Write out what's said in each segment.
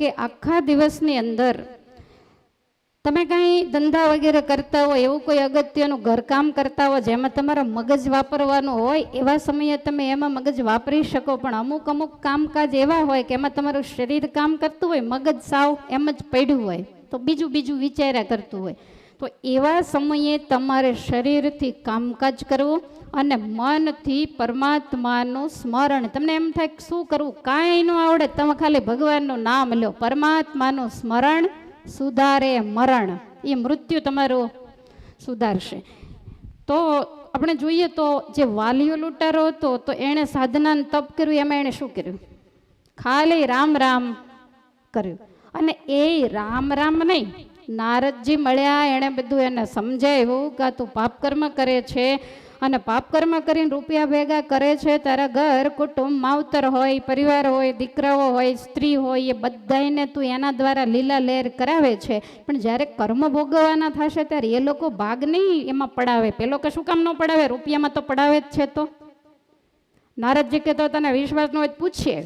કે આખા દિવસની અંદર તમે કાંઈ ધંધા વગેરે કરતા હોય, એવું કોઈ અગત્યનું ઘરકામ કરતા હોય જેમાં તમારો મગજ વાપરવાનું હોય, એવા સમયે તમે એમાં મગજ વાપરી શકો. પણ અમુક અમુક કામકાજ એવા હોય કે એમાં તમારું શરીર કામ કરતું હોય, મગજ સાવ એમ જ પડ્યું હોય, તો બીજું બીજું વિચાર્યા કરતું હોય. તો એવા સમયે તમારે શરીરથી કામકાજ કરવું અને મનથી પરમાત્માનું સ્મરણ. તમને એમ થાય શું કરવું, કાંઈ ન આવડે, તમે ખાલી ભગવાનનું નામ લો. પરમાત્માનું સ્મરણ સુધારે મરણ, એ મૃત્યુ તમારું સુધારશે. તો આપણે જોઈએ તો જે વાલીઓ લૂંટારો હતો, તો એણે સાધનાને તપ કર્યું, એમાં એણે શું કર્યું? ખાલી રામ રામ કર્યું. અને એ રામ રામ નહીં, નારદજી મળ્યા, એણે બધું એને સમજાવ્યું કે તું પાપ કર્મ કરે છે અને પાપ કર્મ કરીને રૂપિયા ભેગા કરે છે, તારા ઘર કુટુંબ માવતર હોય, પરિવાર હોય, દીકરાઓ હોય, સ્ત્રી હોય, એ બધાને તું એના દ્વારા લીલા લહેર કરાવે છે. પણ જ્યારે કર્મ ભોગવવાના થશે ત્યારે એ લોકો ભાગ નહીં એમાં પડાવે. પેલો કે શું કામ ન પડાવે, રૂપિયામાં તો પડાવે જ છે. તો નારદજી કે તો તને વિશ્વાસ ન હોય પૂછીએ.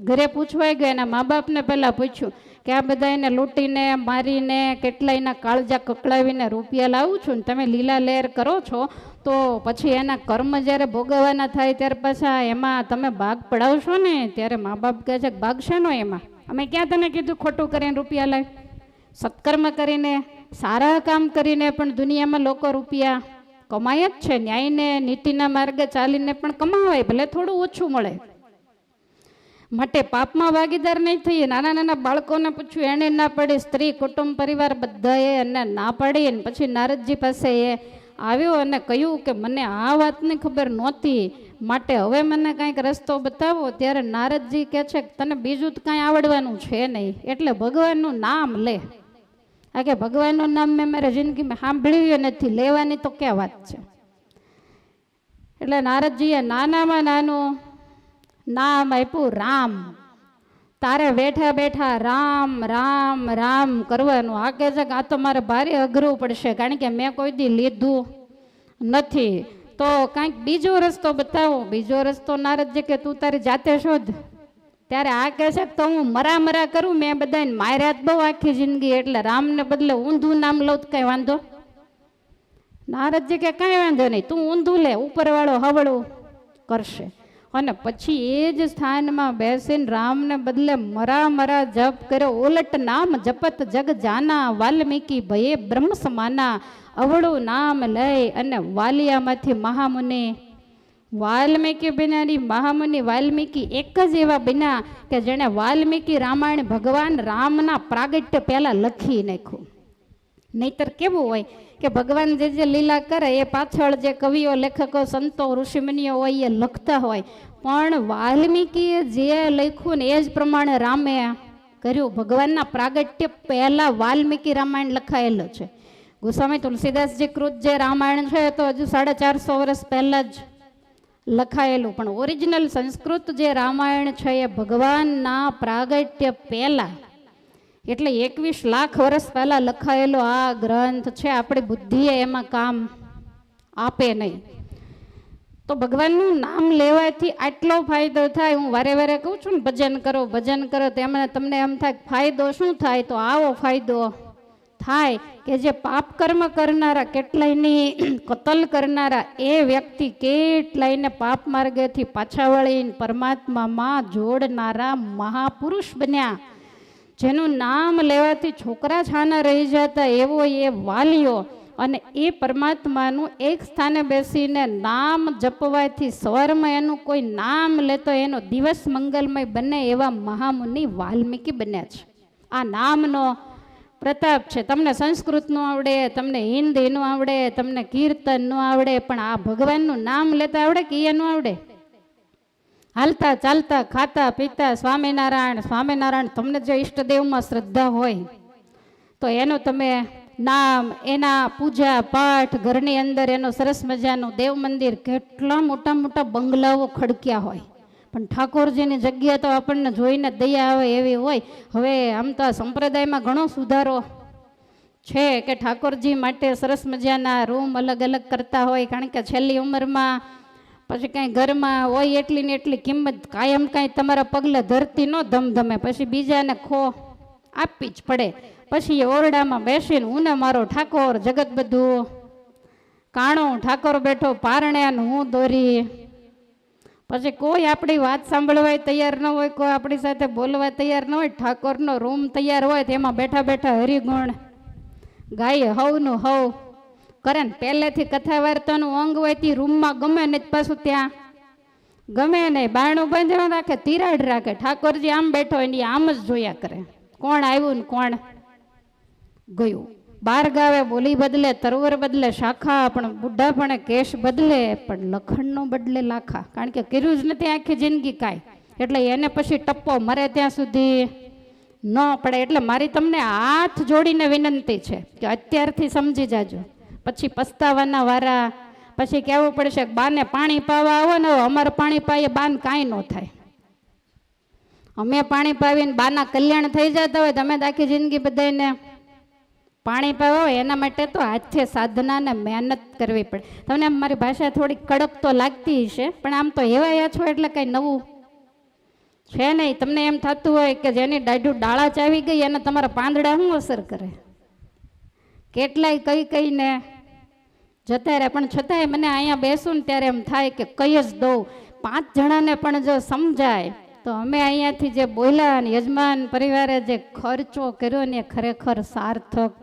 ઘરે પૂછવાય ગયો, એના મા બાપને પહેલાં પૂછ્યું કે આ બધા એને લૂંટીને મારીને કેટલા એના કાળજા કકડાવીને રૂપિયા લાવું છું ને તમે લીલા લહેર કરો છો, તો પછી એના કર્મ જ્યારે ભોગવવાના થાય ત્યારે પાછા એમાં તમે ભાગ પડાવશો ને? ત્યારે મા બાપ કહે છે કે ભાગ શેનો એમાં? અમે ક્યાં તને કીધું ખોટું કરીને રૂપિયા લાવ? સત્કર્મ કરીને, સારા કામ કરીને પણ દુનિયામાં લોકો રૂપિયા કમાય જ છે. ન્યાયને નીતિના માર્ગે ચાલીને પણ કમાવાય, ભલે થોડું ઓછું મળે. માટે પાપમાં ભાગીદાર નહીં થઈએ. નાના નાના બાળકોને પૂછ્યું, એને ના પાડી, સ્ત્રી કુટુંબ પરિવાર બધાએ એને ના પાડી. અને પછી નારદજી પાસે એ આવ્યો અને કહ્યું કે મને આ વાતની ખબર નહોતી, માટે હવે મને કાંઈક રસ્તો બતાવો. ત્યારે નારદજી કહે છે કે તને બીજું તો કાંઈ આવડવાનું છે નહીં, એટલે ભગવાનનું નામ લે. આ કે ભગવાનનું નામ મેં મારી જિંદગીમાં સાંભળ્યું નથી, લેવાની તો ક્યાં વાત છે. એટલે નારદજીએ નાનામાં નાનું નામ આપ્યું રામ. તારે બેઠા બેઠા રામ રામ રામ કરવાનું. આ કહે છે કે આ તો મારે ભારે અઘરું પડશે, કારણ કે મેં કોઈ દી લીધું નથી, તો કાંઈક બીજો રસ્તો બતાવો. બીજો રસ્તો નારદજી કે તું તારી જાતે શોધ. ત્યારે આ કહે છે તો હું મરા કરું, મેં બધાને માર્યા જ બહુ આખી જિંદગી, એટલે રામને બદલે ઊંધું નામ લઉં તો કાંઈ વાંધો? નારદજી કે કાંઈ વાંધો નહીં, તું ઊંધું લે, ઉપરવાળો હવળું કરશે. અને પછી એ જ સ્થાનમાં બેસીને રામને બદલે મરા જપ કર્યો. ઉલટ નામ જપત જગ જાના, વાલ્મીકી ભયે બ્રહ્મ સમાના. અવળું નામ લઈ અને વાલિયામાંથી મહામુનિ વાલ્મીકી બન્યાની. મહામુનિ વાલ્મીકી એક જ એવા બન્યા કે જેણે વાલ્મીકી રામાયણ ભગવાન રામના પ્રાગટ્ય પહેલા લખી નાખ્યું. નહીતર કેવું હોય કે ભગવાન જે લીલા કરે એ પાછળ જે કવિઓ, લેખકો, સંતો, ઋષિમુનિઓ હોય એ લખતા હોય, પણ વાલ્મીકીએ જે લખ્યું ને એ જ પ્રમાણે રામે કર્યું. ભગવાનના પ્રાગટ્ય પહેલા વાલ્મીકી રામાયણ લખાયેલું છે. ગોસ્વામી તુલસીદાસજી કૃત જે રામાયણ છે તો હજુ 450 વર્ષ પહેલા જ લખાયેલું, પણ ઓરિજિનલ સંસ્કૃત જે રામાયણ છે એ ભગવાનના પ્રાગટ્ય પહેલા, એટલે 21 લાખ વર્ષ પહેલા લખાયેલો આ ગ્રંથ છે. આપણી બુદ્ધિએ એમાં કામ આપે નહીં. તો ભગવાનનું નામ લેવાથી આટલો ફાયદો થાય. હું વારે વારે કહું છું ને ભજન કરો ભજન કરો, તો એમાં તમને એમ થાય ફાયદો શું થાય? તો આવો ફાયદો થાય કે જે પાપ કર્મ કરનારા, કેટલાયની કતલ કરનારા એ વ્યક્તિ કેટલાયને પાપ માર્ગેથી પાછા વળીને પરમાત્મામાં જોડનારા મહાપુરુષ બન્યા. જેનું નામ લેવાથી છોકરા છાના રહી જતા એવો એ વાલીઓ, અને એ પરમાત્માનું એક સ્થાને બેસીને નામ જપવાથી સવારમાં એનું કોઈ નામ લેતો એનો દિવસ મંગલમય બને એવા મહામુનિ વાલ્મીકી બન્યા છે. આ નામનો પ્રતાપ છે. તમને સંસ્કૃતનું આવડે, તમને હિન્દીનું આવડે, તમને કીર્તનનું આવડે, પણ આ ભગવાનનું નામ લેતા આવડે કે એ ન આવડે? હાલતા ચાલતા ખાતા પીતા સ્વામિનારાયણ સ્વામિનારાયણ, તમને જે ઈષ્ટદેવમાં શ્રદ્ધા હોય તો એનું તમે નામ, એના પૂજા પાઠ, ઘરની અંદર એનો સરસ મજાનું દેવ મંદિર, કેટલા મોટા મોટા બંગલાઓ ખડક્યા હોય, પણ ઠાકોરજીની જગ્યા તો આપણને જોઈને દયા આવે એવી હોય. હવે આમ તો આ સંપ્રદાયમાં ઘણો સુધારો છે કે ઠાકોરજી માટે સરસ મજાના રૂમ અલગ અલગ કરતા હોય, કારણ કે છેલ્લી ઉંમરમાં પછી કાંઈ ઘરમાં હોય એટલી ને એટલી કિંમત, કાયમ કાંઈ તમારા પગલે ધરતી ન ધમધમે, પછી બીજાને ખો આપવી જ પડે. પછી એ ઓરડામાં બેસીને હું ને મારો ઠાકોર જગત બધું કાણું, ઠાકોર બેઠો પારણે અને હું દોરી. પછી કોઈ આપણી વાત સાંભળવા તૈયાર ન હોય, કોઈ આપણી સાથે બોલવા તૈયાર ન હોય. ઠાકોરનો રૂમ તૈયાર હોય તેમાં બેઠા બેઠા હરિગુણ ગાય હવનું હવ કરે ને. પહેલેથી કથા વાર્તાનું અંગ હોય તે રૂમમાં ગમે ને પાછું ત્યાં ગમે નહીં, બારણું બંધ રાખે, તિરાડ રાખે. ઠાકોરજી આમ બેઠો એની આમ જ જોયા કરે, કોણ આવ્યું ને કોણ ગયું. બાર ગાવે બોલી બદલે, તરવર બદલે શાખા, પણ બુઢા પણ કેશ બદલે, પણ લખણ નો બદલે લાખા. કારણ કે કર્યું જ નથી આખી જિંદગી કાંઈ, એટલે એને પછી ટપ્પો મરે ત્યાં સુધી ન પડે. એટલે મારી તમને હાથ જોડીને વિનંતી છે કે અત્યારથી સમજી જાજો, પછી પસ્તાવાના વારા. પછી કહેવું પડશે કે બાને પાણી પાવા આવો ને, અમારે પાણી પાઈએ બાન કાંઈ ન થાય. અમે પાણી પાવીને બાના કલ્યાણ થઈ જતા હોય, તમે તો આખી જિંદગી બધાને પાણી પાવા હોય. એના માટે તો હાથે સાધના ને મહેનત કરવી પડે. તમને મારી ભાષા થોડી કડક તો લાગતી હશે, પણ આમ તો એવાયા છો એટલે કંઈ નવું છે નહીં. તમને એમ થતું હોય કે જેની દાઢું ડાળા ચાવી ગઈ એને તમારા પાંદડા શું અસર કરે, કેટલાય કઈ કઈને જતા રહે. પણ છતાંય મને અહીંયા બેસું ને ત્યારે એમ થાય કે કઈ જ દઉં. 5 જણાને પણ જો સમજાય તો અમે અહીંયાથી જે બોલ્યા ને યજમાન પરિવારે જે ખર્ચો કર્યો ને એ ખરેખર સાર્થક